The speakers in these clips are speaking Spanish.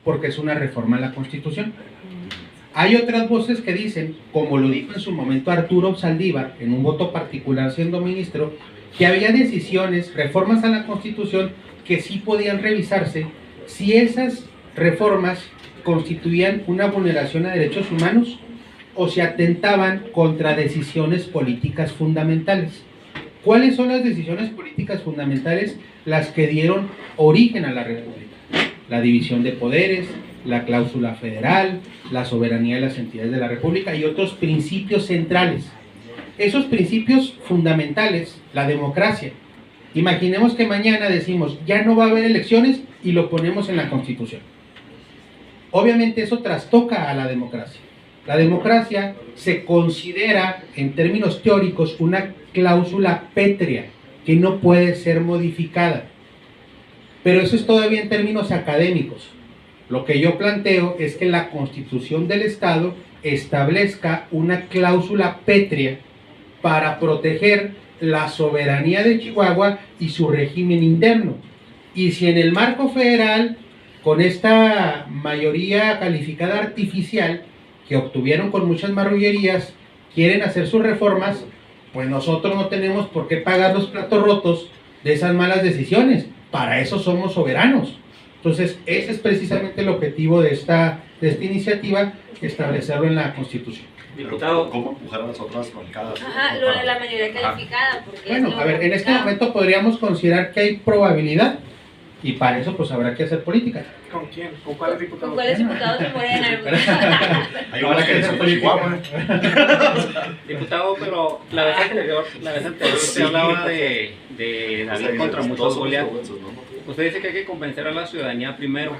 porque es una reforma a la Constitución. Hay otras voces que dicen, como lo dijo en su momento Arturo Saldívar, en un voto particular siendo ministro, que había decisiones, reformas a la Constitución, que sí podían revisarse si esas reformas constituían una vulneración a derechos humanos o se atentaban contra decisiones políticas fundamentales. ¿Cuáles son las decisiones políticas fundamentales? Las que dieron origen a la República. La división de poderes, la cláusula federal, la soberanía de las entidades de la República y otros principios centrales. Esos principios fundamentales, la democracia. Imaginemos que mañana decimos, ya no va a haber elecciones y lo ponemos en la Constitución. Obviamente eso trastoca a la democracia. La democracia se considera, en términos teóricos, una cláusula pétrea que no puede ser modificada. Pero eso es todavía en términos académicos. Lo que yo planteo es que la Constitución del Estado establezca una cláusula pétrea para proteger la soberanía de Chihuahua y su régimen interno. Y si en el marco federal, con esta mayoría calificada artificial que obtuvieron con muchas marrullerías, quieren hacer sus reformas, pues nosotros no tenemos por qué pagar los platos rotos de esas malas decisiones. Para eso somos soberanos. Entonces, ese es precisamente el objetivo de esta iniciativa, establecerlo en la Constitución. Diputado, ¿cómo empujar a las otras bancadas? Ajá, lo de la mayoría calificada. Porque bueno, a ver, en este momento podríamos considerar que hay probabilidad y para eso pues habrá que hacer política. ¿Con quién? ¿Con cuáles diputados? ¿Con cuáles diputados de Morena? Hay unos que dicen Chihuahua. Diputado, pero la vez anterior usted hablaba de David contra muchos Goliat. Usted dice que hay que convencer a la ciudadanía primero,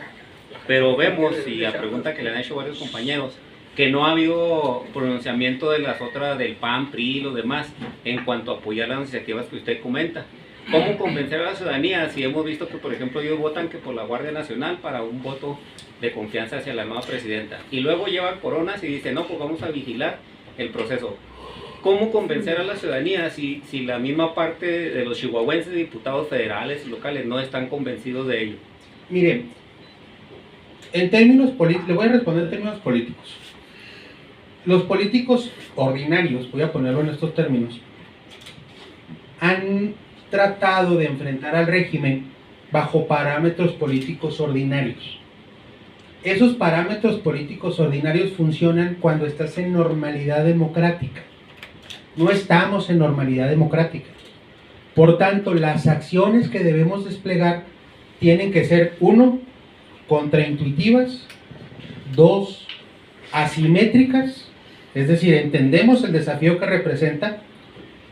pero vemos, y a pregunta que le han hecho varios compañeros, que no ha habido pronunciamiento de las otras, del PAN, PRI y los demás, en cuanto a apoyar las iniciativas que usted comenta. ¿Cómo convencer a la ciudadanía si hemos visto que, por ejemplo, ellos votan que por la Guardia Nacional para un voto de confianza hacia la nueva presidenta? Y luego llevan coronas y dicen, no, pues vamos a vigilar el proceso. ¿Cómo convencer a la ciudadanía si la misma parte de los chihuahuenses, diputados federales y locales, no están convencidos de ello? Miren, en términos políticos, le voy a responder en términos políticos. Los políticos ordinarios, voy a ponerlo en estos términos, han tratado de enfrentar al régimen bajo parámetros políticos ordinarios. Esos parámetros políticos ordinarios funcionan cuando estás en normalidad democrática. No estamos en normalidad democrática. Por tanto, las acciones que debemos desplegar tienen que ser, 1, contraintuitivas, 2, asimétricas, es decir, entendemos el desafío que representa,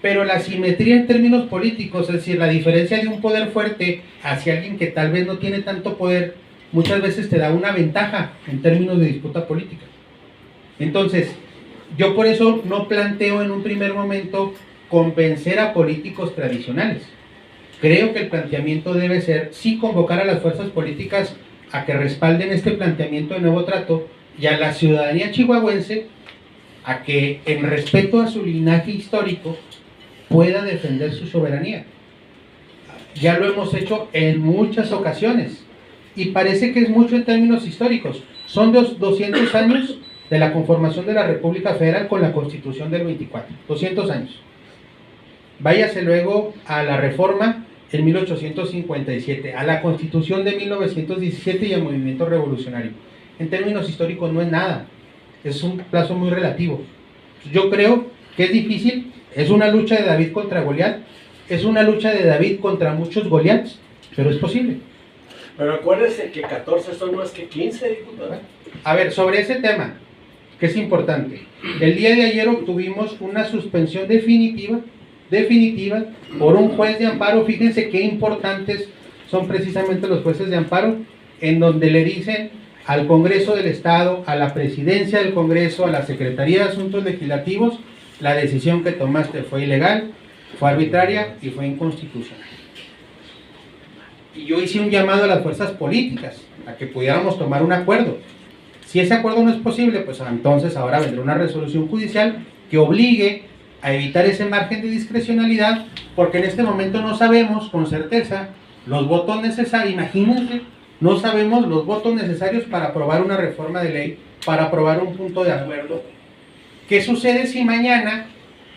pero la simetría en términos políticos, es decir, la diferencia de un poder fuerte hacia alguien que tal vez no tiene tanto poder, muchas veces te da una ventaja en términos de disputa política. Entonces, yo por eso no planteo en un primer momento convencer a políticos tradicionales. Creo que el planteamiento debe ser, sí, convocar a las fuerzas políticas a que respalden este planteamiento de nuevo trato y a la ciudadanía chihuahuense a que, en respeto a su linaje histórico, pueda defender su soberanía. Ya lo hemos hecho en muchas ocasiones y parece que es mucho en términos históricos. Son 200 años de la conformación de la República Federal con la Constitución del 24, 200 años. Váyase luego a la reforma en 1857, a la Constitución de 1917 y al movimiento revolucionario. En términos históricos no es nada, es un plazo muy relativo. Yo creo que es difícil, es una lucha de David contra Goliat, es una lucha de David contra muchos Goliats, pero es posible. Pero acuérdense que 14 son más que 15, diputados. A ver, sobre ese tema, que es importante, el día de ayer obtuvimos una suspensión definitiva por un juez de amparo. Fíjense qué importantes son precisamente los jueces de amparo, en donde le dicen al Congreso del Estado, a la Presidencia del Congreso, a la Secretaría de Asuntos Legislativos, la decisión que tomaste fue ilegal, fue arbitraria y fue inconstitucional. Y yo hice un llamado a las fuerzas políticas a que pudiéramos tomar un acuerdo. Si ese acuerdo no es posible, pues entonces ahora vendrá una resolución judicial que obligue a evitar ese margen de discrecionalidad, porque en este momento no sabemos con certeza los votos necesarios. Imagínense No sabemos los votos necesarios para aprobar una reforma de ley, para aprobar un punto de acuerdo. ¿Qué sucede si mañana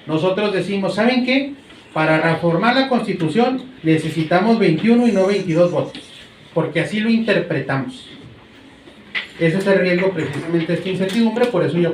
nosotros decimos, ¿saben qué? Para reformar la Constitución necesitamos 21 y no 22 votos, porque así lo interpretamos. Ese es el riesgo precisamente de esta incertidumbre, por eso yo